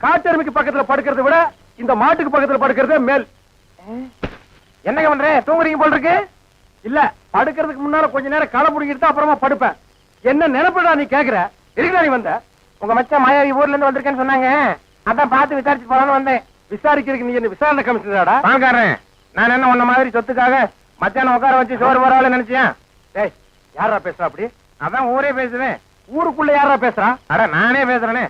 காட்டெருமைக்கு பக்கத்துல படுக்கிறத விட இந்த மாட்டுக்கு பக்கத்துல படுக்கிறதே மேல். என்னங்க பண்ற? தூங்குறீங்க போல் இருக்கு. இல்ல, படுக்கிறதுக்கு முன்னால கொஞ்ச நேரம் களை புடிங்கிட்டு அப்புறமா படுப்பேன். என்ன நினைப்படா நீ கேக்குற? எதுக்குடா நீ வந்த? உங்க மச்சான் மாயாவி ஊர்ல இருந்து வந்திருக்கேன்னு சொன்னாங்க, அதான் பார்த்து விசாரிச்சு போலான்னு வந்தேன். விசாரிக்கிறதுக்கு நீ என்ன விசாரணை கமிஷனராடா? பாக்காரன், நான் என்ன உன்ன மாதிரி சொத்துக்காக மச்சான உட்கார வச்சு சோறு போறாள் நினைச்சேன். டேய், யாரா பேசுறா அப்படி? அதான் ஊரே பேசுவேன். ஊருக்குள்ள யாரா பேசுறா? அட நானே பேசுறேனே.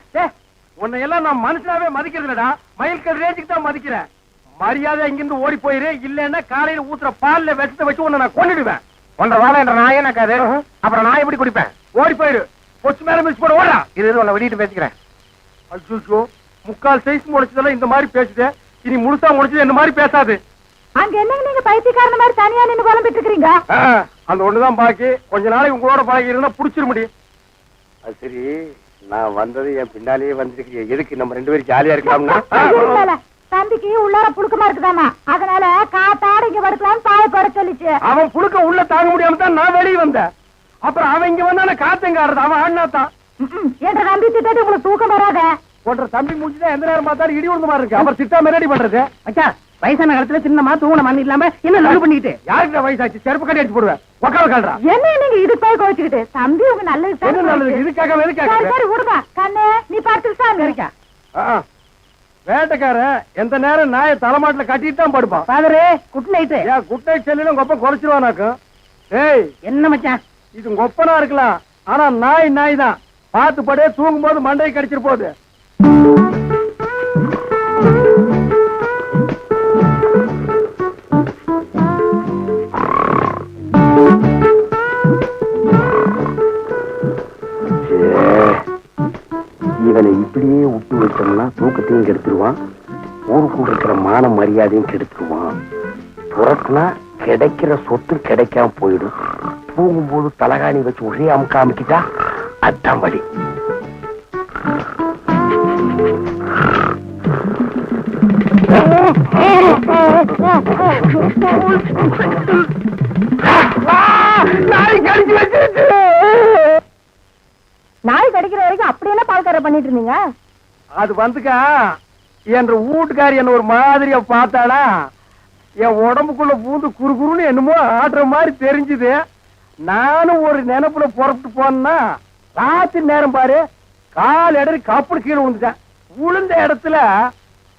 உன்னை எல்லாம் நான் மனுஷனாவே மதிக்கிறதுலடா, மயில்கல் ரேஞ்சுக்கு தான் மதிக்கிறேன். மரியாதை இங்கிருந்து ஓடி போயிரு, இல்லன்னா காலையில ஊத்துற பால்ல விஷத்தை வச்சு உன்னை நான் கொன்னுடுவேன். ஒன்றரை வாழை என்ற நாயே நக்காது, அப்புறம் நான் எப்படி குடிப்பேன்? ஓடி போயிரு, கொச்சு மேல மிஸ் போட ஓடா. இது உன்னை வெளியிட்டு பேசிக்கிறேன். அச்சோ, முக்கால் சைஸ் முடிச்சதெல்லாம் இந்த மாதிரி பேசுது, இனி முழுசா முடிச்சது என்ன மாதிரி பேசாது. அங்க என்னங்க நீங்க பைத்தியக்காரன மாதிரி தனியா நின்னு புலம்பிட்டு இருக்கீங்க? அந்த ஒண்ணுதான் பாக்கி. கொஞ்ச நாளைக்கு உங்களோட பழகி இருந்தா புடிச்சிட முடியும். அது சரி, நான் வந்தது என் பின்னாலேயே வந்துருக்கு. எதுக்கு நம்ம ரெண்டு பேரும் ஜாலியா இருக்கலாம்னா? தம்பிக்கு உள்ளார புழுக்கமா இருக்குதாமா, அதனால காத்தாட இங்க படுக்கலாம் பாய போட சொல்லிச்சு. அவன் புழுக்க உள்ள தாங்க முடியாம தான் நான் வெளியே வந்தேன். அப்புறம் அவன் இங்க வந்தான காத்தங்க ஆடுறது. அவன் ஆடினா தான் என்ற தம்பி திட்டாட்டி உங்களுக்கு தூக்கம் வராத. போன்ற தம்பி முடிச்சுதான் எந்த நேரம் பார்த்தாலும் இடி உழுந்த மாதிரி இருக்கு. அப்புறம் திட்டாம ரெடி பண்றது. அச்சா, வயசான காலத்துல சின்னமா தூங்கின மண் இல்லாம என்ன லவ் பண்ணிட்டு யாருக்கு வயசாச்சு? செருப்பு கட்டி அடிச்சு போடுவேன். உக்காவ கால்றா. என்ன நீங்க இதுக்கு போய் கோச்சிக்கிட்டு? தம்பி உங்க நல்லது என்ன நல்லது? இதுக்காக எதுக்காக? சரி விடுங்க கண்ணு, நீ பார்த்துட்டு இருக்கா. வேட்டைக்கார எந்த நேரம் நாயை தலைமாட்டில கட்டிட்டு தான் படுப்பான். பாதரே, குட் நைட். ஏன் குட் நைட் செல்லிலும் கொப்ப குறைச்சிருவானாக்கும். ஏய், என்ன மச்சான் இது கொப்பனா இருக்கலாம், ஆனா நாய் நாய் தான். பார்த்து படே, தூங்கும் போது மண்டையை கடிச்சிட்டு போகுது. இவனை இப்படியே விட்டு வச்சோம்னா தூக்கத்தையும் கெடுத்துருவான், ஊருக்குள்ள இருக்கிற மான மரியாதையும் கெடுத்துருவான். புறத்துனா கிடைக்கிற சொத்து கிடைக்காம போயிடும். தூங்கும்போது தலகாணி வச்சு ஒரே அமுக்க அமைக்கிட்டா அதான் வழி. நாய் கடிக்கிற வரைக்கும் அப்படியெல்லாம் பால்கார பண்ணிட்டு இருந்தீங்க? அது வந்துக்கா, என்ற வீட்டுக்காரி என்ன ஒரு மாதிரியா பார்த்தாளா, என் உடம்புக்குள்ள பூந்து குறுகுறுன்னு என்னமோ ஆடுற மாதிரி தெரிஞ்சுது. நானும் ஒரு நினைப்புல புறப்பட்டு போனா ராத்திரி நேரம் பாரு, கால் இடறி கப்புடு கீழே விழுந்துட்டேன். விழுந்த இடத்துல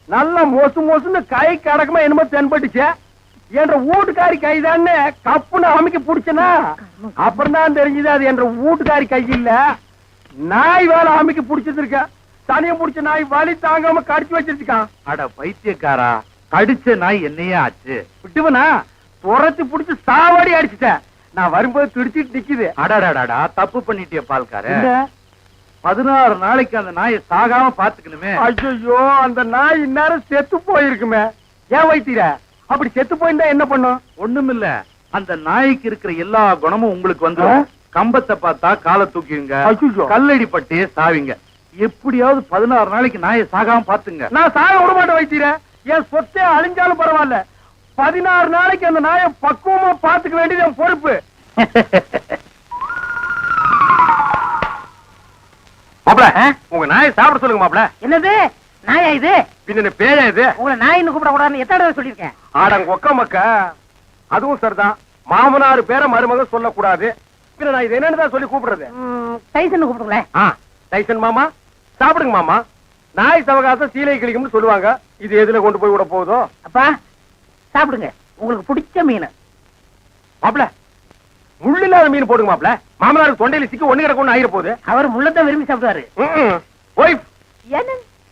நல்லா மொசு மொசுன்னு கை கடக்கமா என்னமோ தென்பட்டுச்சு. என்ற வீட்டுக்காரி கைதான்னு கப்புன்னு அமைக்க பிடிச்சனா, அப்புறம் தான் தெரிஞ்சது அது என்ற வீட்டுக்காரி கை இல்ல, நாய் வேலை அமைக்க பிடிச்சிருக்க. தனியம் பிடிச்ச நாய் வலி தாங்காம கடிச்சு வச்சிருக்கான். அட பைத்தியக்காரா, கடிச்ச நாய் என்னையே ஆச்சு? விட்டுவனா துரத்தி பிடிச்சு சாவாடி அடிச்சுட்டேன். நான் வரும்போது துடிச்சிட்டு நிக்குது. அடாடாடா, தப்பு பண்ணிட்டிய பால்கார. 16 நாளைக்கு அந்த நாயை சாகாம பாத்துக்கணுமே. ஐயோ, அந்த நாய் இந்நேரம் செத்து போயிருக்குமே. ஏன் வைத்தீர? அப்படி செத்து போயிருந்தா என்ன பண்ணும்? ஒண்ணுமில்ல, அந்த நாய்க்கு இருக்கிற எல்லா குணமும் உங்களுக்கு வந்து கம்பத்தை பார்த்தா காலை தூக்கிங்க, கல்லடி பட்டே சாவிங்க. எப்படியாவது 16 நாளைக்கு நாயை சாகாம பாத்துங்க. நான் சாக விட மாட்டேன் வைத்தீர. என் சொத்தே அழிஞ்சாலும் பரவாயில்ல, 16 நாளைக்கு அந்த நாயை பக்குவமா பாத்துக்க வேண்டியது என் பொறுப்பு. மாப்ள, உங்க நாயை சாப்பிட சொல்லுங்க மாப்ள. என்னது நாயா இது? பின்ன பேயா இது? உங்களை நாயின்னு கூப்பிட கூடாதுன்னு எத்தனை தடவை சொல்லியிருக்கேன். ஆடங்க ஒக்க மக்க. அதுவும் சரிதான், மாமனார் பேரை மருமக சொல்லக்கூடாது. பின்ன நான் இது என்னன்னு சொல்லி கூப்பிடுறது? டைசன் கூப்பிடுங்களேன். டைசன் மாமா, சாப்பிடுங்க மாமா. நாய் சவகாசம் சீலை கிளிக்கும்னு சொல்லுவாங்க. இது எதுல கொண்டு போய் விட போகுதோ? அப்பா சாப்பிடுங்க, உங்களுக்கு பிடிச்ச மீன். மாப்ள, முள்ளு இல்லாத மீன் போடுங்க மாப்ள. மாமனாருக்கு தொண்டையில சிக்கி ஒண்ணு கிடக்கும் ஆயிர போகுது. அவர் முள்ளத்தான் விரும்பி சாப்பிடுவாரு.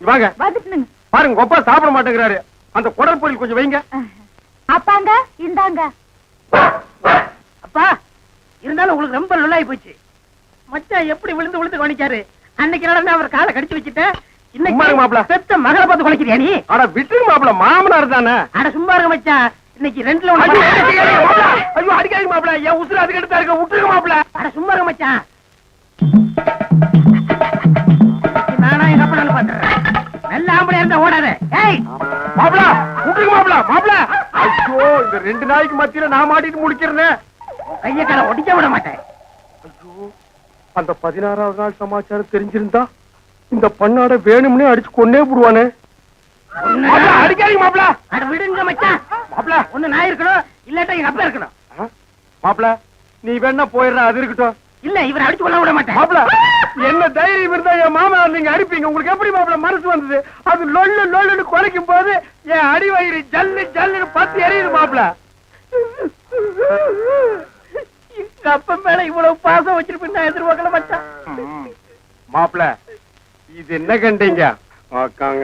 வாங்க வந்துட்டுங்க. பாருங்க, கொப்பா சாப்பிட மாட்டேங்கிறாரு. அந்த குடல் பொரியல் கொஞ்சம் வைங்க. அப்பாங்க இந்தாங்க. அப்பா இருந்தாலும் உங்களுக்கு ரொம்ப நல்லாயி போச்சு. மச்சான் எப்படி விழுந்து விழுந்து கவனிக்காரு. அன்னைக்கு நடந்து அவர் காலை கடிச்சு வச்சுட்டேன். இன்னைக்கு மாப்ள பெத்த மகளை பார்த்து குலைக்கிறியா நீ? அட விட்டுங்க மாப்ள, மாமனார் தானே. அட சும்மா இருங்க மச்சான், இன்னைக்கு ரெண்டுல ஐயோ அடிக்காதீங்க மாப்ள, என் உசுறு அதுக்கு எடுத்தா இருக்க. விட்டுருங்க மாப்ள. அட சும்மா இருங்க மச்சான், நானா எங்க அப்பா நல்லா பாத்துறேன். நல்ல ஆம்பளையா இருந்தா ஓடாத. ஏய் மாப்ள, விட்டுருங்க மாப்ள. மாப்ள, ஐயோ இந்த ரெண்டு நாய்க்கு மத்தியில நான் மாட்டிட்டு முடிக்கிறேன். கைய கால ஒடிக்க விட மாட்டேன். ஐயோ, அந்த 16வது நாள் சமாச்சாரம் தெரிஞ்சிருந்தா இந்த பண்ணாட வேணும்னே அடிச்சு கொன்னே போடுவானே. அடிக்காதீங்க மாப்பிள. அட விடுங்க மச்சான். மாப்பிள ஒண்ணு நான் இருக்கணும், இல்லாட்டா எங்க அப்பா இருக்கணும். மாப்பிள நீ வேணா போயிடுற, அது இருக்கட்டும். இல்ல இவரை அடிச்சு கொள்ள விட மாட்டேன். மாப்பிள என்ன தைரியம் இருந்தா என் மாமா நீங்க அடிப்பீங்க? உங்களுக்கு எப்படி மாப்பிள மனசு வந்தது? அது லொல்லு லொல்லுன்னு குறைக்கும் போது என் அடி வயிறு ஜல்லு ஜல்லுன்னு பத்தி எரியுது மாப்பிள. எங்க அப்பா மேல இவ்வளவு பாசம் வச்சிருப்பேன் நான் எதிர்பார்க்கல மச்சான். மாப்பிள இது என்ன கண்டீங்க?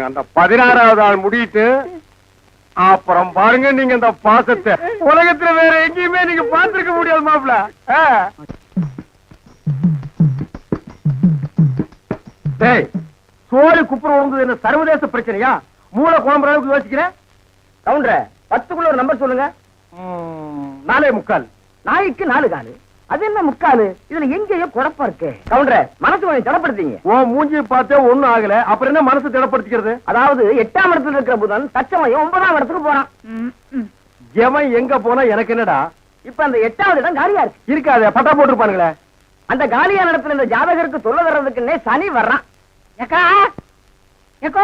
அந்த 16வது ஆள் முடியிட்டு அப்புறம் பாருங்க நீங்க இந்த பாசத்தை உலகத்துல வேற எங்கேயுமே நீங்க பார்த்திருக்க முடியாது மாப்பிள. டேய் சோழி குப்புற உழுந்தது என்ன சர்வதேச பிரச்சனையா? மூளை குழம்புற அளவுக்கு யோசிக்கிறேன். கவுண்டர 10க்குள்ள ஒரு நம்பர் சொல்லுங்க. 4.25. நாய்க்கு 4 காலு, அது என்ன 3/4? இதுல எங்கேயோ குழப்பம் இருக்கு. கவுண்டர மனசு கொஞ்சம் திடப்படுத்தீங்க. ஓ மூஞ்சி பார்த்தே ஒண்ணும் ஆகல, அப்புறம் என்ன மனசு திடப்படுத்திக்கிறது? அதாவது 8ஆம் இடத்துல இருக்கிற புதன் தச்சமயம் 9ஆம் இடத்துக்கு போறான். எவன் எங்க போனா எனக்கு என்னடா? இப்ப அந்த 8வது இடம் காலியா இருக்கு. இருக்காது, பட்டா போட்டுருப்பானுங்களே. அந்த காலியான இடத்துல இந்த ஜாதகருக்கு தொல்லை வர்றதுக்குன்னே சனி வர்றான். ஏக்கா ஏக்கோ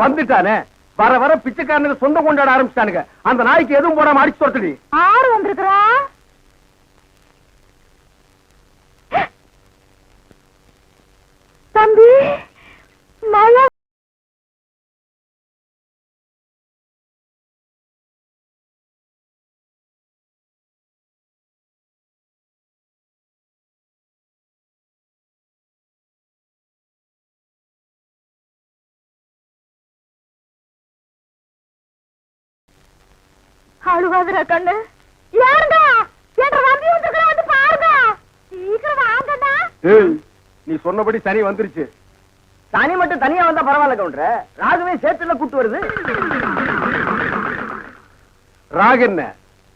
வந்துட்டானே, வர வர பிச்சைக்காரனுக்கு சொந்தம் கொண்டாட ஆரம்பிச்சானுங்க. அந்த நாய்க்கு எதுவும் போடாம அடிச்சு துரத்துடி. ஆறு வந்திருக்கிறா. தம்பி மழை. அழுவாதுரா கண்ணு. யாருங்க என்ற நம்பி வந்துருக்கா, வந்து பாருங்க. சீக்கிரம் வாங்கண்ணா. ஏய் நீ சொன்னபடி சனி வந்துருச்சு. சனி மட்டும் தனியா வந்தா பரவாயில்ல கவுண்டர, ராகுவே சேர்த்துல கூட்டு வருது. ராகு என்ன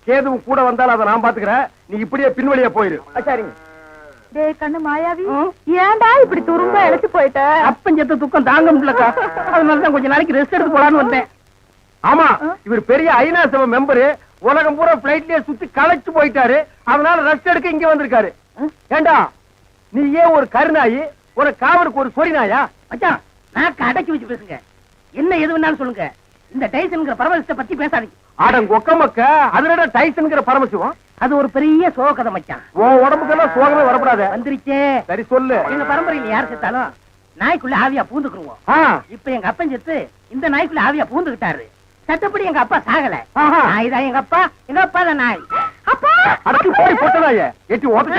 கேதுவும் கூட வந்தாலும் அதை நான் பாத்துக்கிறேன். நீ இப்படியே பின்வழியா போயிரு. சரிங்க. டேய் கண்ணு மாயாவி, ஏன்டா இப்படி துரும்ப இழைச்சு போயிட்ட? அப்பஞ்சத்த துக்கம் தாங்க முடியலக்கா, அதனாலதான் கொஞ்ச நாளைக்கு ரெஸ்ட் எடுத்து போலான்னு வந்தேன். ஆமா இவர் பெரிய ஐநா சபை மெம்பரு, உலகம் பூரா பிளைட்லயே சுத்தி களைச்சு போயிட்டாரு. அதனால ரெஸ்ட் எடுக்க இங்க வந்திருக்காரு. ஏண்டா நீ ஏன் ஒரு கருநாயி, ஒரு காவலுக்கு ஒரு சொறி நாயா? மச்சான் நான் அடக்கி வச்சு பேசுங்க, என்ன எது வேணாலும் சொல்லுங்க. இந்த டைசன்ங்கிற பரவசத்தை பத்தி பேசாதீங்க. ஆடங்க ஒக்க மக்க அதுல டைசன்ங்கிற பரமசிவம். அது ஒரு பெரிய சோக கதை மச்சான். உன் உடம்புக்கெல்லாம் சோகமே வரக்கூடாது. வந்துருச்சே. சரி சொல்லு. எங்க பரம்பரையில யார் செத்தாலும் நாய்க்குள்ள ஆவியா பூந்துக்குருவோம். இப்ப எங்க அப்பன் செத்து இந்த நாய்க்குள்ள ஆவியா பூந்துக்கிட்டாரு. சட்டப்படி எங்க அப்பா சாகல. நாய் தான் எங்க அப்பா, எங்க அப்பா தான் நாய். அப்பா அடக்கி போய் போட்டதாயே எட்டி ஓட்ட.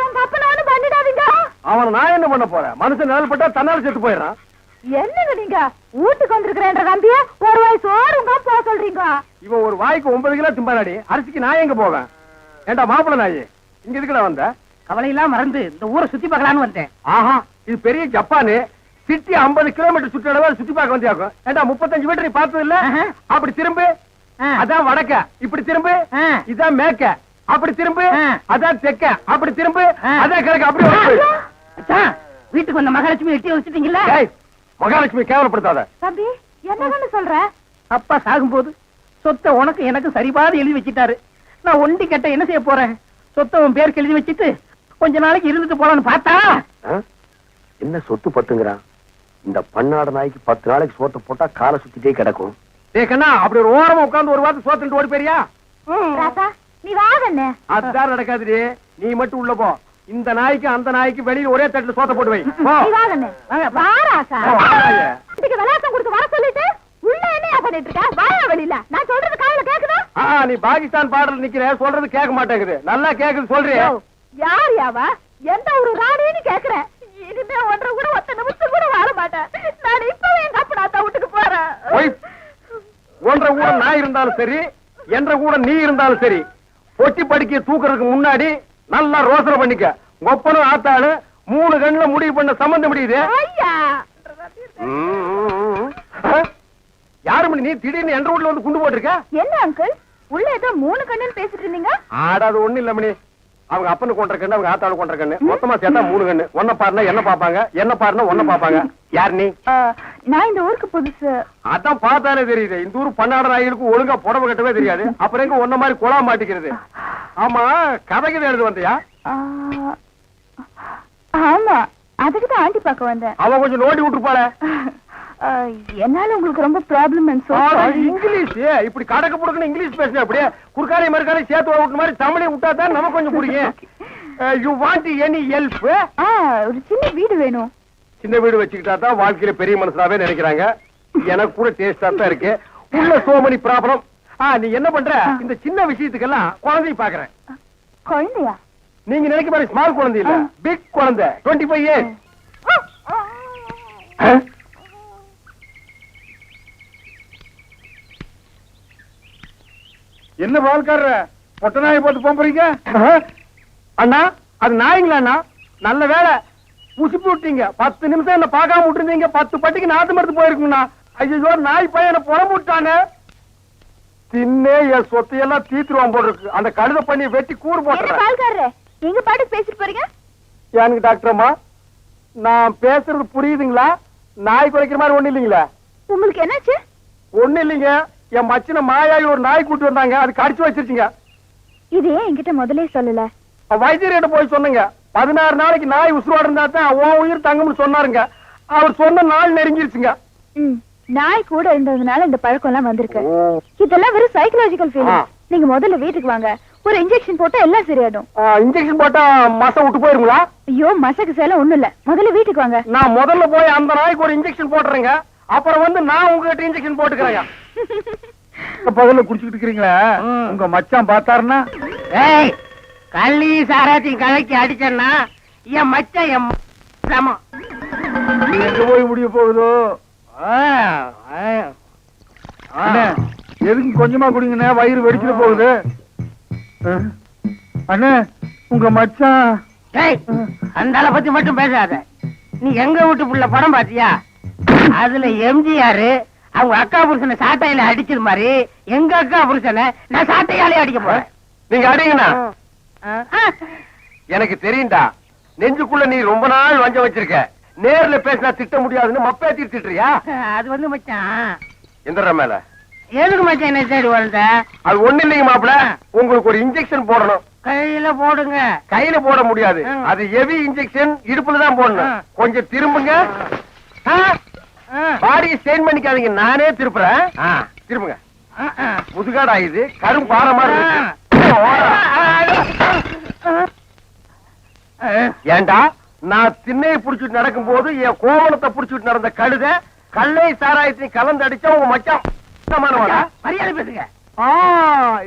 எங்க அப்பனை ஒண்ணு பண்ணிடாதீங்க. அவனை நான் என்ன பண்ண போறேன்? மனுஷன் நிழல் பட்டா தன்னால செத்து போயிடறான். என்னங்க நீங்க வீட்டுக்கு வந்திருக்கிறேன்ற நம்பிய ஒரு வாய் சோறுங்க போக சொல்றீங்க? இவன் ஒரு வாய்க்கு 9 கிலோ திம்பாடி, அரிசிக்கு நான் எங்க போவேன்? ஏண்டா மாப்பிள நாயி, இங்க எதுக்குடா வந்த? கவலையெல்லாம் மறந்து இந்த ஊரை சுத்தி பார்க்கலான்னு வந்தேன். ஆஹா இது பெரிய ஜப்பானு. சிட்டி 50 கிலோமீட்டர் சுற்றளவு சுத்தி பார்க்க வந்தியாக்கும். ஏண்டா 35 மீட்டர் நீ பார்த்தது இல்ல? அப்படி திரும்பு, அதான் வடக்க. இப்படி திரும்பு, இதான் மேக்க. அப்படி திரும்பு, அதான் தெக்க. அப்படி திரும்பு, அதான் கிழக்கு. அப்படி மச்சான், வீட்டுக்கு வந்த மகாலட்சுமி எட்டி வச்சுட்டீங்களா? மகாலட்சுமி கேவலப்படுத்தாத. தம்பி என்னன்னு சொல்ற? அப்பா சாகும்போது சொத்தை உனக்கு எனக்கு சரிபாதி எழுதி வச்சிட்டாரு. நான் ஒண்டி கட்ட என்ன செய்ய போறேன்? சொத்தை உன் பேருக்கு எழுதி வச்சிட்டு கொஞ்ச நாளைக்கு இருந்துட்டு போலான்னு பார்த்தா என்ன சொத்து பத்துங்கிறான்? இந்த பண்ணாட நாய்க்கு 10 நாளைக்கு சோத்த போட்டா காலை சுத்திட்டே கிடக்கும். டேய் கண்ணா, அப்படி ஒரு ஓரமா உட்கார்ந்து ஒரு வாரத்தை சோத்துட்டு ஓடி போறியா? ராசா நீ வாங்கண்ணே. அதுதான் நடக்காதுடி. நீ மட்டும் உள்ள போ. இந்த நாய்க்கு அந்த நாய்க்கு வெளியில ஒரே தட்டுல சோத்த போட்டு வை. நீ வாங்கண்ணே. வா ராசா. இதுக்கு விளையாட்டம் கொடுத்து வர சொல்லிட்டு உள்ள என்ன பண்ணிட்டு இருக்க? வாயா வெளியில. நான் சொல்றது காதுல கேக்குதா? நீ பாகிஸ்தான் பார்டர்ல நிக்கிற, சொல்றது கேட்க மாட்டேங்குது. நல்லா கேக்குது சொல்றியா? யார் யாவா? எந்த ஒரு ராணின்னு கேக்குறேன். இனிமே ஒன்றரை கூட ஒத்த நிமிஷம் கூட வாழ மாட்டேன். நான் இப்பவே எங்க அப்பா வீட்டுக்கு போறேன். ஒன்றரை கூட நான் இருந்தாலும் சரி, என்ற கூட நீ இருந்தாலும் சரி, பொட்டி படிக்க தூக்குறதுக்கு முன்னாடி நல்லா ரோசனை பண்ணிக்க. ஒப்பனும் ஆத்தாளு 3 கண்ணுல முடிவு பண்ண சம்பந்தம் முடியுது. ஐயா யாரு மணி நீ திடீர்னு என்ற வீட்டுல வந்து குண்டு போட்டிருக்க? என்ன அங்கிள் உள்ள ஏதோ 3 கண்ணுன்னு பேசிட்டு இருந்தீங்க? ஆடாது ஒண்ணு இல்ல மணி. அவங்க அப்பனு கொண்ட கண்ணு, அவங்க ஆத்தாளு கொண்ட கண்ணு, மொத்தமா சேர்த்தா 3 கண்ணு. ஒன்ன பாருனா என்ன பாப்பாங்க, என்ன பாருனா ஒன்ன பாப்பாங்க. யார் நீ? நான் இந்த ஊருக்கு புதுசு. அதான் பார்த்தாலே தெரியுது. இந்த ஊர் பன்னாட நாய்களுக்கு ஒழுங்கா புடவை கட்டவே தெரியாது. அப்புறம் எங்க ஒன்ன மாதிரி குழா மாட்டிக்கிறது? ஆமா கதைக்கு எழுது வந்தியா? ஆமா அதுக்குதான் ஆண்டி பார்க்க வந்தேன். அவ கொஞ்சம் நோண்டி விட்டுருப்பாள. என்னால உங்களுக்கு ரொம்ப ப்ராப்ளம். இங்கிலீஷ் இப்படி கடக்க புடக்குன்னு இங்கிலீஷ் பேசுன அப்படியே குறுக்காரை மறுக்காரை சேர்த்து விட்டு மாதிரி தமிழை விட்டா தான் நமக்கு கொஞ்சம் புரியும். You want any help? ஒரு சின்ன வீடு வேணும். சின்ன வீடு வச்சுக்கிட்டா தான் வாழ்க்கையில பெரிய மனுஷனாவே நினைக்கிறாங்க. எனக்கு கூட டேஸ்டா தான் இருக்கு. உள்ள சோ many ப்ராப்ளம். நீ என்ன பண்ற? இந்த சின்ன விஷயத்துக்கெல்லாம் குழந்தை பாக்குறேன். குழந்தையா? நீங்க நினைக்க மாதிரி ஸ்மால் குழந்தை இல்ல, பிக் குழந்தை. 25 years. என்ன பால்கார பொட்ட நாயை போட்டு போறீங்க? அண்ணா அது நாய்ங்களா அண்ணா? நல்ல வேலை புசிப்பு விட்டீங்க. 10 நிமிஷம் என்ன பார்க்காம விட்டுருந்தீங்க. 10 பட்டிக்கு நாத்து மருந்து போயிருக்குங்கண்ணா. ஐயோ நாய் பையன் என்ன புறம்பு விட்டானே. தின்னே என் சொத்தையெல்லாம் தீத்துருவான் போல இருக்கு. அந்த கழுத பண்ணி வெட்டி கூறு போட்டுறேன். எங்க பாட்டு பேசிட்டு போறீங்க? எனக்கு டாக்டர் அம்மா நான் பேசுறது புரியுதுங்களா? நாய் குறைக்கிற மாதிரி ஒண்ணு இல்லைங்களா? உங்களுக்கு என்னாச்சு? ஒண்ணு இல்லைங்க. என் மச்சின மாயாவி ஒரு நாய் கூட்டி வந்தாங்க. அது கடிச்சு வச்சிருச்சுங்க. இது ஏன் என்கிட்ட முதலே சொல்லல? வைத்தியர்கிட்ட போய் சொன்னங்க. 16 நாளைக்கு நாய் உசுரோட இருந்தா தான் உன் உயிர் தங்கும்னு சொன்னாருங்க. அவர் சொன்ன நாள் நெருங்கிருச்சுங்க. நாய் கூட இருந்ததுனால இந்த பழக்கம் எல்லாம் வந்திருக்கு. இதெல்லாம் வெறும் சைக்கலாஜிக்கல் ஃபீலிங். நீங்க முதல்ல வீட்டுக்கு வாங்க. ஒரு இன்ஜெக்ஷன் போட்டா எல்லாம் சரியாடும். இன்ஜெக்ஷன் போட்டா மசை விட்டு போயிருங்களா? ஐயோ மசக்கு சேலம் ஒண்ணும் இல்ல. முதல்ல வீட்டுக்கு வாங்க. நான் முதல்ல போய் அந்த நாய்க்கு ஒரு இன்ஜெக்ஷன் போட்டுறேங்க. அப்புறம் வந்து நான் உங்ககிட்ட இன்ஜெக்ஷன் போட்டுக்கிறேன். பகல்ல குடிச்சுக்கிட்டு இருக்கிறீங்களா? உங்க மச்சான் பார்த்தாருன்னா கள்ளி சாராத்தி கலக்கி அடிச்சேன்னா என் மச்சான் என் சமம். எங்க போய் முடிய போகுதோ? எதுக்கு கொஞ்சமா குடிங்கண்ணே, வயிறு வெடிச்சுட்டு போகுது. அண்ணே உங்க மச்சான். அந்த ஆளை பத்தி மட்டும் பேசாத. நீ எங்க வீட்டு புள்ள படம் பாத்தியா? அதுல எம்ஜிஆர் அவங்க அக்கா புருஷனை சாட்டையில அடிச்சது மாதிரி எங்க அக்கா புருஷனை நான் சாட்டையாலே அடிக்க போறேன். நீங்க அடிங்கண்ணா. எனக்கு தெரியும்டா. நெஞ்சுக்குள்ள நீ ரொம்ப நாள் வஞ்சம் வச்சிருக்க. நேர்ல பேசினா திட்ட முடியாதுன்னு மப்பே திட்டுறியா? அது வந்து மச்சான் எந்த மேல எதுக்கு மச்சான் என்ன தேடி வந்த? அது ஒண்ணு இல்லைங்க மாப்பிள. உங்களுக்கு ஒரு இன்ஜெக்ஷன் போடணும். கையில போடுங்க. கையில போட முடியாது. அது ஹெவி இன்ஜெக்ஷன். இடுப்புல தான் போடணும். கொஞ்சம் திரும்புங்க. பாடியை ஸ்டெயின் பண்ணிக்காதீங்க. நானே திருப்புறேன். திரும்புங்க. முதுகாடா இது கரும் பாறை மாதிரி இருக்கு. ஏண்டா நான் திண்ணையை புடிச்சிட்டு நடக்கும் போது என் கோவணத்தை புடிச்சிட்டு நடந்த கழுத கல்லை சாராயத்தையும் கலந்து அடிச்சா உங்க மச்சான் மரியாதை பேசுங்க.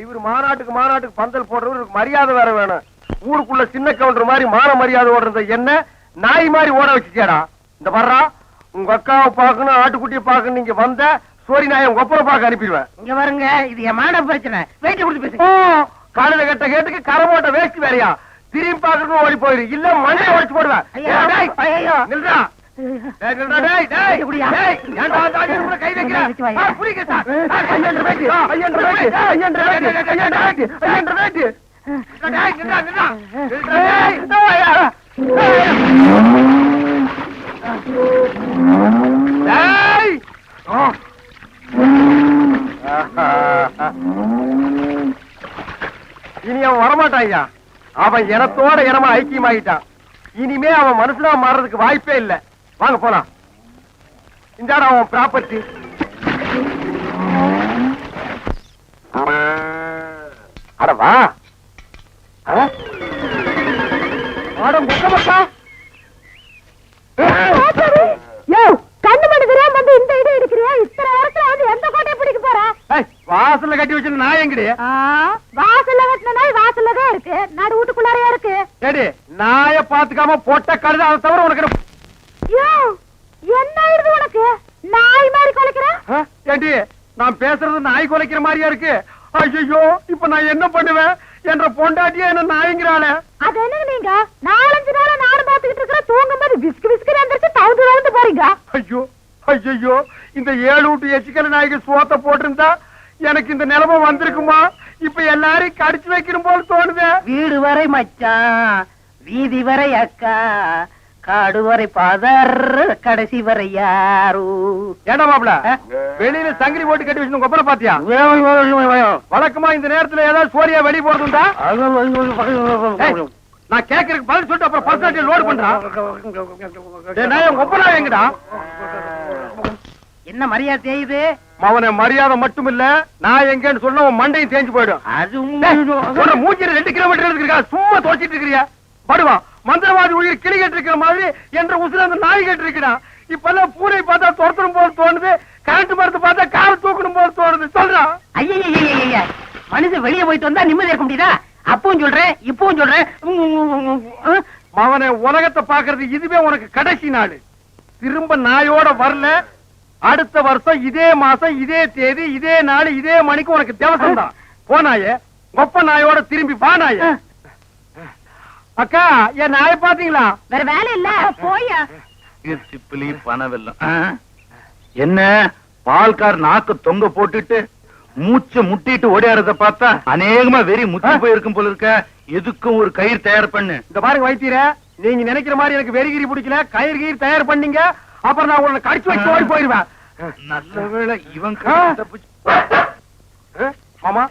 இவரு மாநாட்டுக்கு பந்தல் போடுறவருக்கு மரியாதை வேற வேணும். ஊருக்குள்ள சின்ன கவுண்டர் மாதிரி மான மரியாதை ஓடுறத என்ன நாய் மாதிரி ஓட வச்சுச்சேடா. இந்த வர்றா உங்க அக்காவை பாக்கணும் ஆட்டுக்குட்டியை பாக்கணும். நீங்க வந்த சோரி நான் உங்க ஒப்பரை பார்க்க அனுப்பிடுவேன். இங்க வருங்க. இது என் மான பிரச்சனை. வேட்டி கொடுத்து பேசுங்க. காலையில கட்ட கேட்டுக்கு கரமோட்ட வேஸ்ட் வேறையா? திரும்பி பாக்கணும் ஓடி போயிரு. இல்ல மண்ணை உடைச்சு போடுவேன். நில்றா. கை இனி அவன் வரமாட்டான். அவன் இனத்தோட இனமா ஐக்கியமாயிட்டான். இனிமே அவன் மனுஷனா மாறதுக்கு வாய்ப்பே இல்லை. வாங்க போலாம். இந்த அவன் ப்ராப்பர்ட்டி. அடவா கண்ணு மணி தெரியாம வந்து இந்த இடம் இருக்கிறியா? இத்தனை நேரத்துல வந்து எந்த கோட்டையை பிடிக்க போற? வாசல்ல கட்டி வச்சு நாய் எங்கடி? வாசல்ல கட்டின நாய் வாசல்ல தான் இருக்கு. நடு வீட்டுக்குள்ளாரையா இருக்கு. சரி நாய பாத்துக்காம போட்ட கழுத அதை தவிர உனக்கு என்ன ஆயிடுது உனக்கு? நாய் மாதிரி குலைக்கிற? ஏண்டி நான் பேசுறது நாய் குலைக்கிற மாதிரியா இருக்கு? ஐயோ இப்ப நான் என்ன பண்ணுவேன்? என்ற பொண்டாட்டியா என்ன நாய்ங்கிறாளே. அது என்ன நீங்க 4-5 நாளா நானும் பாத்துக்கிட்டு இருக்கிற தூங்கும் போது விஸ்கு விஸ்கு எந்திரிச்சு தவுந்து போறீங்க. ஐயோ ஐயோ இந்த 7 வீட்டு எச்சிக்கல நாய்க்கு சோத்த போட்டிருந்தா எனக்கு இந்த நிலைமை வந்திருக்குமா? இப்ப எல்லாரையும் கடிச்சு வைக்கணும் போல தோணுது. வீடு வரை மச்சான், வீதி வரை அக்கா, காடு வரை பாதர், கடைசி வரை யாரு. ஏடா மாப்ள வெளியில சங்கிலி போட்டு கட்டி வச்சு கொப்பரை பாத்தியா? வழக்கமா இந்த நேரத்துல ஏதாவது சோரியா வெளியே போறதுண்டா? நான் கேட்கறதுக்கு பதில் சொல்லிட்டு அப்புறம் பர்சனாலிட்டி லோட் பண்றான். நான் ஒப்பனா எங்கடா? என்ன மரியாதை செய்யுது? அவனை மரியாதை மட்டும் இல்ல, நான் எங்கன்னு சொன்ன உன் மண்டையும் தேஞ்சு போயிடும். அது மூஞ்சில 2 கிலோமீட்டர் இருக்கா, சும்மா தோச்சிட்டு இருக்கிறியா? படுவா மந்திரவாதி உயிர் கிளி கேட்டு இருக்கிற மாதிரி என்ற உசுர அந்த நாய் கேட்டு இருக்கிறான். இப்பெல்லாம் பூனை பார்த்தா துரத்தணும் போல தோணுது, கரண்ட் மரத்தை பார்த்தா காரை தூக்கணும் போல தோணுது. சொல்றான். ஐயா மனுஷன் வெளியே போயிட்டு வந்தா நிம்மதி இருக்க முடியுதா? அப்பவும் சொல்றேன் இப்பவும் சொல்றேன். அவனை உலகத்தை பாக்குறது இதுவே உனக்கு கடைசி நாள். திரும்ப நாயோட வரல, அடுத்த வருஷம் இதே மாசம் இதே தேதி இதே நாள் இதே மணிக்கு உனக்கு தேவசம் தான். போனாயே ஒப்ப நாயோட திரும்பி வானாய. அக்கா என் நாயை பாத்தீங்களா? வேற வேலை இல்ல போயா. சிப்பிலி பணவெல்லாம் என்ன பால்கார் நாக்கு தொங்க போட்டுட்டு மூச்சை முட்டிட்டு ஓடியாரத பார்த்தா அநேகமா வெறி முத்தி போயிருக்கும் போல இருக்க. எதுக்கும் ஒரு கயிறு தயார் பண்ணு. இந்த பாருங்க வைத்தியர, நீங்க நினைக்கிற மாதிரி எனக்கு வெறிகிரி பிடிக்கல. கயிறு கயிறு தயார் பண்ணீங்க, அப்புறம் நான் உங்களை கடிச்சு வச்சு ஓடி போயிருவேன். நல்ல வேளை இவன் மாமா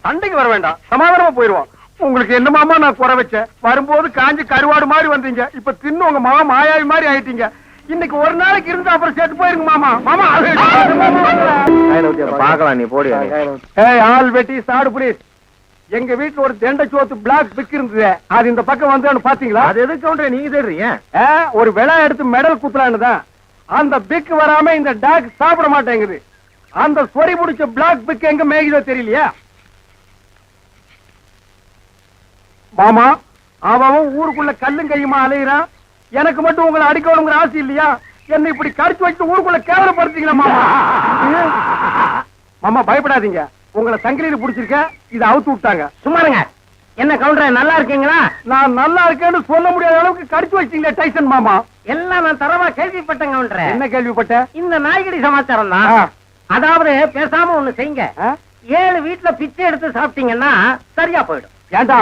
சண்டைக்கு வர வேண்டாம், சமாதானமா போயிருவோம். உங்களுக்கு என்ன மாமா நான் குறை வச்சேன்? வரும்போது காஞ்சி கருவாடு மாதிரி வந்தீங்க, இப்ப தின்னு உங்க மாமா மாயாவி மாதிரி ஆயிட்டீங்க. இன்னைக்கு ஒரு நாளைக்கு இருந்து அப்புறம் சேர்த்து போயிருங்க மாமா. மாமா பாக்கலாம், நீ போடி. ஆள் வெட்டி சாடு புலீஸ். எங்க வீட்டுல ஒரு தெண்டை சோத்து பிளாக் பிக் இருந்தது, அது இந்த பக்கம் வந்து பாத்தீங்களா? அது எதுக்கு நீங்க தேடுறீங்க? ஒரு விழா எடுத்து மெடல் குத்துறான்னுதான். அந்த பிக் வராம இந்த டாக் சாப்பிட மாட்டேங்குது. அந்த சொறி பிடிச்ச பிளாக் பிக் எங்க மேய்தோ தெரியலையா மாமா? அவன் ஊருக்குள்ள கல்லும் கையுமா அலையிறான். எனக்கு மட்டும் உங்களை அடிக்கணுங்கிற ஆசை இல்லையா? என்ன இப்படி கடிச்சு வச்சு ஊருக்குள்ள கேவலப்படுத்தீங்களா மாமா? மாமா பயப்படாதீங்க, உங்களை சங்கிலியில புடிச்சிருக்க, இதை அவுத்து விட்டாங்க. சும்மாருங்க. என்ன கவுண்டர் நல்லா இருக்கீங்களா? நான் நல்லா இருக்கேன்னு சொல்ல முடியாத அளவுக்கு கடிச்சு வச்சிட்டீங்களே டைசன் மாமா. எல்லாம் நான் தரவா கேள்விப்பட்டேன் கவுண்டர். என்ன கேள்விப்பட்ட? இந்த நாய்கடி சமாச்சாரம் தான். அதாவது பேசாம ஒண்ணு செய்யுங்க, 7 வீட்டுல பிச்சை எடுத்து சாப்பிட்டீங்கன்னா சரியா போயிடும். ஏண்டா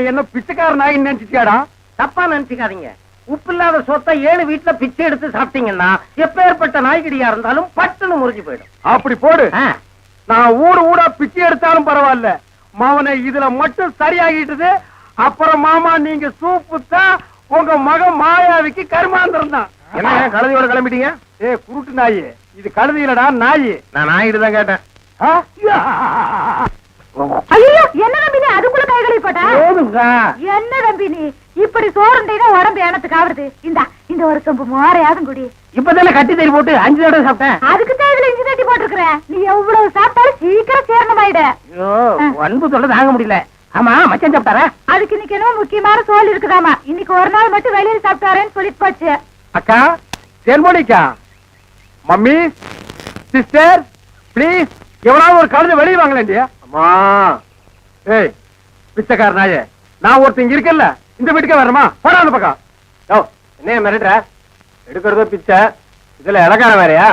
என்ன பிச்சைக்கார நாய் நினைச்சிட்டியாடா? தப்பா நினைச்சுக்காதீங்க. உப்பு இல்லாத சொத்தை 7 வீட்டுல பிச்சை எடுத்து சாப்பிட்டீங்கன்னா எப்பேற்பட்ட நாய்கடியா இருந்தாலும் பட்டுன்னு முறிஞ்சு போயிடும். அப்படி போடு. நான் ஊடா பிச்சை எடுத்தாலும் பரவாயில்ல, மாவனை இதுல மட்டும் சரியாகிட்டது. அப்புறம் மாமா நீங்க சூப்பு தான் உங்க மகன் மாயாவிக்கு கருமாந்திரம் தான். என்ன கழுதியோட கிளம்பிட்டீங்க? குருட்டு நாய் இது, கழுதி இல்லடா நாய். நான் நாயிட்டு தான் கேட்டேன். ஐயோ என்ன தம்பி நீ அதுக்குள்ள கைகளை போட்டா? என்ன தம்பி நீ இப்படி சோறுண்டா உடம்பு எனத்துக்கு ஆவறது? இந்த ஒரு கம்பு மோரையாவது குடி. இப்பதானே கட்டி தறி போட்டு 5 தடவை சாப்பிட்டேன். அதுக்கு தேவையில்ல இஞ்சி தட்டி போட்டுருக்கிற. நீ எவ்வளவு சாப்பிட்டாலும் சீக்கிரம் சேரணமாயிட. அன்பு சொல்ல தாங்க முடியல. ஆமா மச்சான் சாப்பிட்டாரா? அதுக்கு இன்னைக்கு என்ன முக்கியமான சோல் இருக்குதாமா. இன்னைக்கு ஒரு நாள் மட்டும் வெளியில சாப்பிட்டாரேன்னு சொல்லிட்டு போச்சு. அக்கா செல்மோனிக்கா, மம்மி, சிஸ்டர் ப்ளீஸ் எவனாவது ஒரு கழுதை வெளியே வாங்கலேண்டியா? அம்மா ஏய் பிச்சைக்கார நாயே, நான் ஒருத்தங்க இருக்கல, இந்த வீட்டுக்கே வரமா? போடா அந்த பக்கம். என்ன மிரட்டுற? எடுக்கிறதோ பிச்சை, இதுல இலக்கான வேறையா?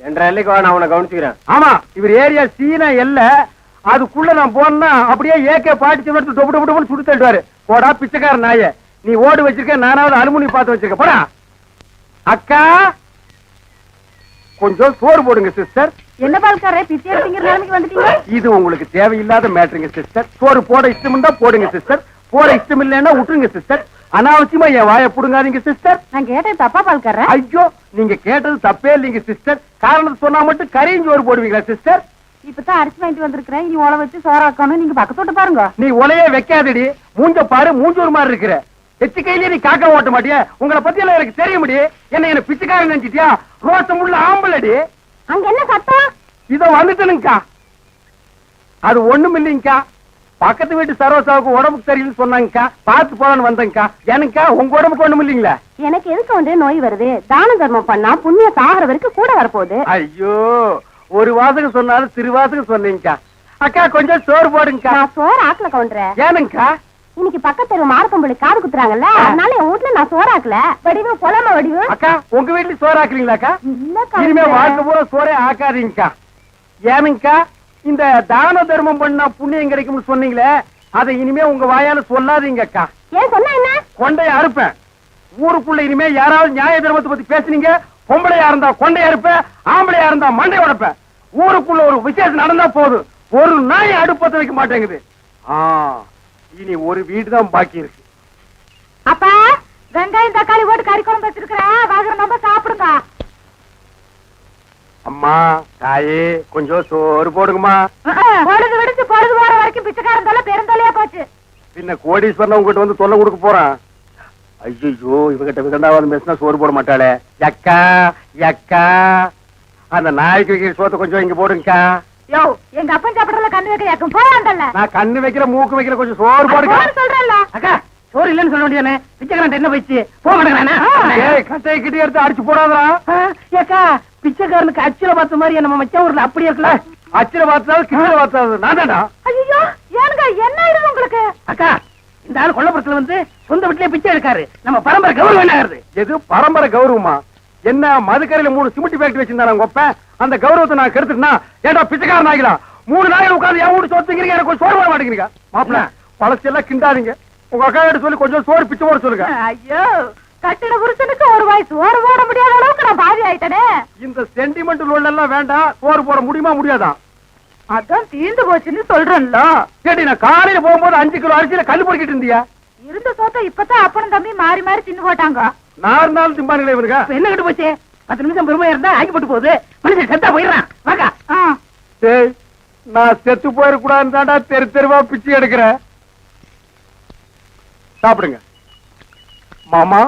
என்ற எல்லைக்கு வா, நான் உன்னை கவனிச்சுக்கிறேன். ஆமா இவர் ஏரியா சீனா எல்ல, அதுக்குள்ள நான் போனா அப்படியே ஏகே பாடிச்சு டொப்பு டொப்பு டொப்புன்னு சுடு தள்ளுவாரு. போடா பிச்சைக்கார நாயே, நீ ஓடு வச்சிருக்க, நானாவது அலுமினி பார்த்து வச்சிருக்க. போடா. அக்கா கொஞ்சம் சோறு போடுங்க சிஸ்டர். என்ன பால்காரே பிச்சை எடுத்தீங்க நிலைமைக்கு வந்துட்டீங்க? இது உங்களுக்கு தேவையில்லாத மேட்டருங்க சிஸ்டர். சோறு போட இஷ்டம் இருந்தா போடுங்க சிஸ்டர், போட இஷ்டம் இல்லைன்னா விட்டுருங்க சிஸ்டர். அனாவசியமா என் வாயை புடுங்காதீங்க சிஸ்டர். நான் கேட்டேன் தப்பா பால்காரே? ஐயோ நீங்க கேட்டது தப்பே இல்லைங்க சிஸ்டர். காரணத்தை சொன்னா மட்டும் கரையும் சோறு போடுவீங்களா சிஸ்டர்? இப்பதான் அரிசி வாங்கிட்டு வந்திருக்கிறேன், இனி உழ வச்சு சோறாக்கணும். நீங்க பக்கத்தோட்டு பாருங்க. நீ உலையே வைக்காதடி, மூஞ்ச பாரு, மூஞ்சூர் மாதிரி இருக்கிற. எச்சு கையிலே நீ காக்கா ஓட்ட மாட்டியா? உங்களை பத்தி எல்லாம் எனக்கு தெரிய முடியும். என்ன பிச்சைக்காரன் நினைச்சிட்டியா? ரோசம் உள்ள ஆம்பளடி. அங்க என்ன சத்தம்? இதோ வந்துட்டனுங்கக்கா. அது ஒண்ணும் இல்லைங்கக்கா, பக்கத்து வீட்டு சரோசாவுக்கு உடம்புக்கு சரியில்லைன்னு சொன்னாங்கக்கா, பார்த்து போலான்னு வந்தேங்கக்கா. எனக்கா உங்க உடம்புக்கு ஒண்ணும் இல்லைங்களா? எனக்கு எதுக்கு வந்து நோய் வருது? தான தர்மம் பண்ணா புண்ணிய சாகர வரைக்கும் கூட வரப்போகுது. ஐயோ ஒரு வாசகம் சொன்னாலும் திருவாசகம் சொன்னீங்கக்கா. அக்கா கொஞ்சம் சோறு போடுங்கக்கா. நான் சோறு ஆக்கல கவுண்டர. ஏனுங்கக்கா? இன்னைக்கு பக்கத்து தெரு மாரப்பம்பளுக்கு காது குத்துறாங்கல்ல, அதனால என் வீட்டுல நான் சோறாக்கல. வடிவு பொலாம வடிவு. அக்கா உங்க வீட்டுல சோறு ஆக்குறீங்களாக்கா? இல்ல இனிமே வாழ்க்கை பூரா சோறே ஆக்காதீங்கக்கா. ஏனுங்கக்கா? இந்த தான தர்மம் பண்ணா புண்ணியம் கிடைக்கும்னு சொன்னீங்களே, அதை இனிமே உங்க வாயால சொல்லாதீங்கக்கா. ஏன் சொன்னா என்ன? கொண்டைய அறுப்பேன். ஊருக்குள்ள இனிமே யாராவது நியாய தர்மத்தை பத்தி பேசுனீங்க, பொம்பளையா இருந்தா கொண்டைய அறுப்பேன், ஆம்பளையா இருந்தா மண்டை உடைப்பேன். ஊருக்குள்ள ஒரு விசேஷம் நடந்தா போதும், ஒரு நாய் அடுப்பத்த வைக்க மாட்டேங்குது. இனி ஒரு வீடு தான் பாக்கி இருக்கு. அப்பா வெங்காயம் தக்காளி போட்டு கறி குழம்பு வச்சிருக்கிறேன் வாங்க நம்ம சாப்பிடுங்க. அம்மா தாயே கொஞ்சம் சோறு போடுங்கம்மா. பொழுது விடுச்சு பொழுது போற வரைக்கும் பிச்சைக்காரன் தொல்லை பெருந்தொல்லையா போச்சு. பின்ன கோடீஸ்வரன் உங்ககிட்ட வந்து தொல்லை கொடுக்க போறான். ஐயோ இவகிட்ட விதண்டாவது பேசினா சோறு போட மாட்டாளே. எக்கா எக்கா அந்த நாய்க்கு வைக்கிற சோத்தை கொஞ்சம் இங்க போடுங்கக்கா. யோ எங்க அப்பன் சாப்பிடறதுல கண்ணு வைக்க யாக்கும் போவாண்டல்ல. நான் கண்ணு வைக்கிற மூக்கு வைக்கிற கொஞ்சம் சோறு போடுங்க. சொல்றேன்ல அக்கா சோறு இல்லன்னு சொல்ல வேண்டியதானே, பிச்சைக்காரன் என்ன போயிடுச்சு போக மாட்டேங்கிறானே. ஏய் கட்டையை கிட்டி எடுத்து அடிச்சு போடாதா. ஏக்கா பிச்சைக்காரனுக்கு அச்சுல பார்த்த மாதிரி நம்ம மச்சான் ஊர்ல அப்படி இருக்கலாம். அச்சில பார்த்தாது கிட்ட பார்த்தாது நான் தானா. ஐயோ ஏனுங்க என்ன ஆயிடுது உங்களுக்கு? அக்கா இந்த ஆள் கொல்லப்புறத்துல வந்து சொந்த வீட்டிலே பிச்சை எடுக்காரு. நம்ம பரம்பரை கௌரவம் என்ன ஆகுது? எது பரம்பரை கௌரவமா? என்ன மதுக்கரையில 3 சிமெண்ட் ஃபேக்டரி வச்சிருந்தாங்க உங்க அப்ப. அந்த கௌரவத்தை நான் கெடுத்துட்டேன்னா ஏன்டா பிச்சைக்காரன் ஆகிடா. 3 நாள் உட்கார்ந்து என் வீட்டு சொத்துக்கிறீங்க, எனக்கு சோறு போட மாட்டேங்கிறீங்க. மாப்பிள்ள பழசெல்லாம் கிண்டாதீங்க. உங்க அக்கா கிட்ட சொல்லி கொஞ்சம் சோறு பிச்சை போட சொல்லுங்க. ஐயோ கட்டிட புருஷனுக்கு ஒரு வாய் சோறு போட முடியாத அளவுக்கு நான் பாதி ஆயிட்டனே. இந்த சென்டிமெண்ட் லோன் எல்லாம் வேண்டாம். சோறு போட முடியுமா முடியாதா? அதான் தீர்ந்து போச்சுன்னு சொல்றேன்ல. கேட்டி நான் காலையில போகும்போது 5 கிலோ அரிசியில கல்லு பொறுக்கிட்டு இருந்தியா? இருந்த சோத்த இப்பதான் அப்பனும் தம்பி மாறி மாறி தின்னு போட்டாங்க. 4 நாள் திம்பானுங்களே இவனுங்க. இப்ப என்ன கட்டு போச்சு? 10 நிமிஷம் பெருமையா இருந்தா ஆக்கி போட்டு போகுது. மனுஷன் செத்தா போயிடுறான். வாக்கா டேய் நான் செத்து போயிடக்கூடாதுன்னு தாண்டா தெரு தெருவா பிச்சை எடுக்கிறேன். சாப்பிடுங்க மாமா,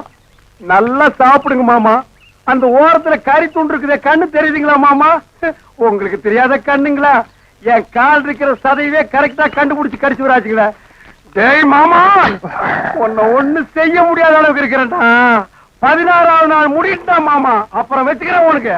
நல்லா சாப்பிடுங்க மாமா. அந்த ஓரத்துல கறி துண்டு இருக்குதே கண்ணு தெரியுதுங்களா மாமா? உங்களுக்கு தெரியாத கண்ணுங்களா? என் கால் இருக்கிற சதையவே கரெக்டா கண்டுபிடிச்சு கடிச்சு வராச்சுங்களா? டேய் மாமா உன்னை ஒண்ணு செய்ய முடியாத அளவுக்கு இருக்கிறேன்டா. 16ஆவது நாள் முடிட்டா மாமா, அப்புறம் வச்சுக்கிறேன் உனக்கு.